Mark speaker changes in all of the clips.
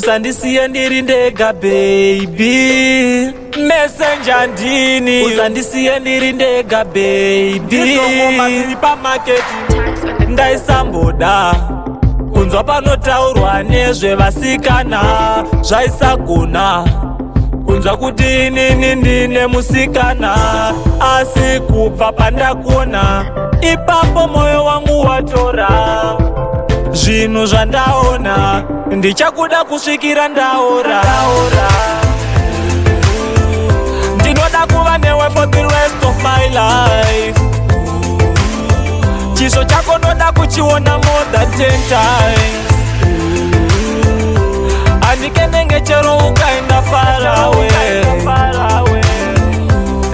Speaker 1: Usandisiye ndiri ndega baby, messenger ndini. Usandisiye ndiri ndega baby, ndizongoma ziri pamaketi ndaisamboda kunzwa panotaurwa nezvevasikana zvaisagona kunzwa kuti inini ndine musikana, asi kubva pandakona ipapo moyo wangu watora zvinhu zvandaona, ndichakuda kusvikira ndaora. Ndinoda kuva newe for the rest of my life. Chiso chako noda kuchiona more than 10 times. Andikendenge chero ukaenda far away.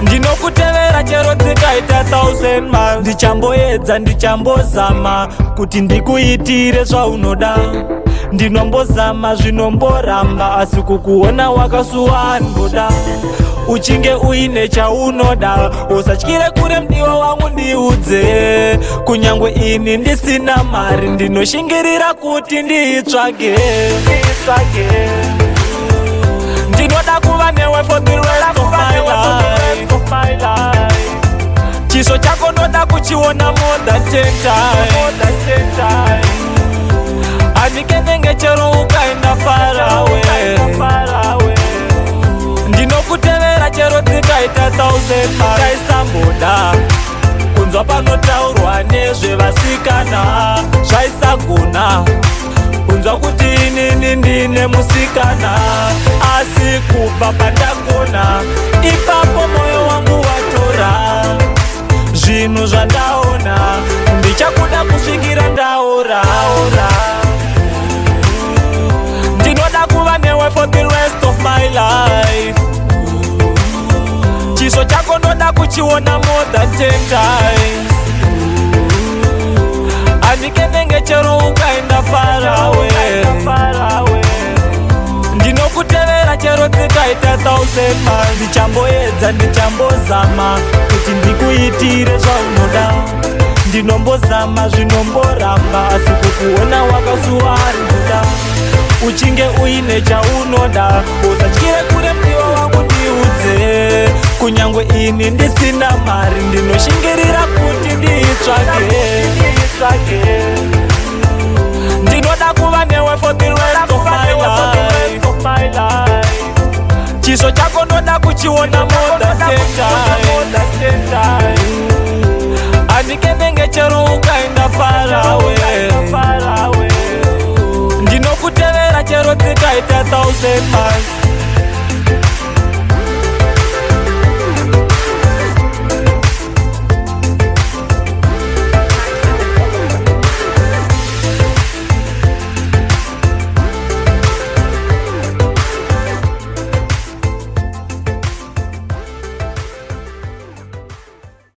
Speaker 1: Ndinokutevera chero dzikaita 1000 miles. Ndichamboedza ndichambozama kuti ndikuitire zvaunoda. Ndinombozama zvinomboramba, asi kukuona wakasuwa ndoda. Uchinge uine chaunoda, usatyire kure mdiwa wangu ndiudze. Kunyangwe ini ndisina mari, ndinoshingirira kuti ndiitsvage. Ndinoda kuva newe for the rest of my life. Chiso chako noda kuchiona more than 10 times. Andikendenge chero ukaenda far away. Ndinokutevera chero dzikaita 1000 miles. Ndaisamboda kunzwa panotaurwa nezvevasikana zvaisagona kunzwa kuti inini ndine musikana, asi kubva pandakona ipapo moyo wangu watora zvinhu zvandaona, ndichakuda kusvikira ndaora. Ndinoda kuva newe for the rest of my life. Chiso chako noda kuchiona more than 10 times. Andikendenge chero ukaenda far away. Ndinokutevera chero dzikaita 1000 miles. Ndichamboedza ndichambozama kuti ndikuitire zvaunoda. Ndinombozama zvinomboramba, asi kukuona wakasuwa ndoda. Uchinge uine chaunoda, usatyire kure mdiwa wangu ndiudze. Kunyangwe ini ndisina mari, ndinoshingirira kuti ndiitsvage. Ndinoda kuva newe for the rest of my life. Chiso chako noda kuchiona more than 10 times. Andikendenge chero ukaenda far away. Ndinokutevera chero dzikaita 1000 miles.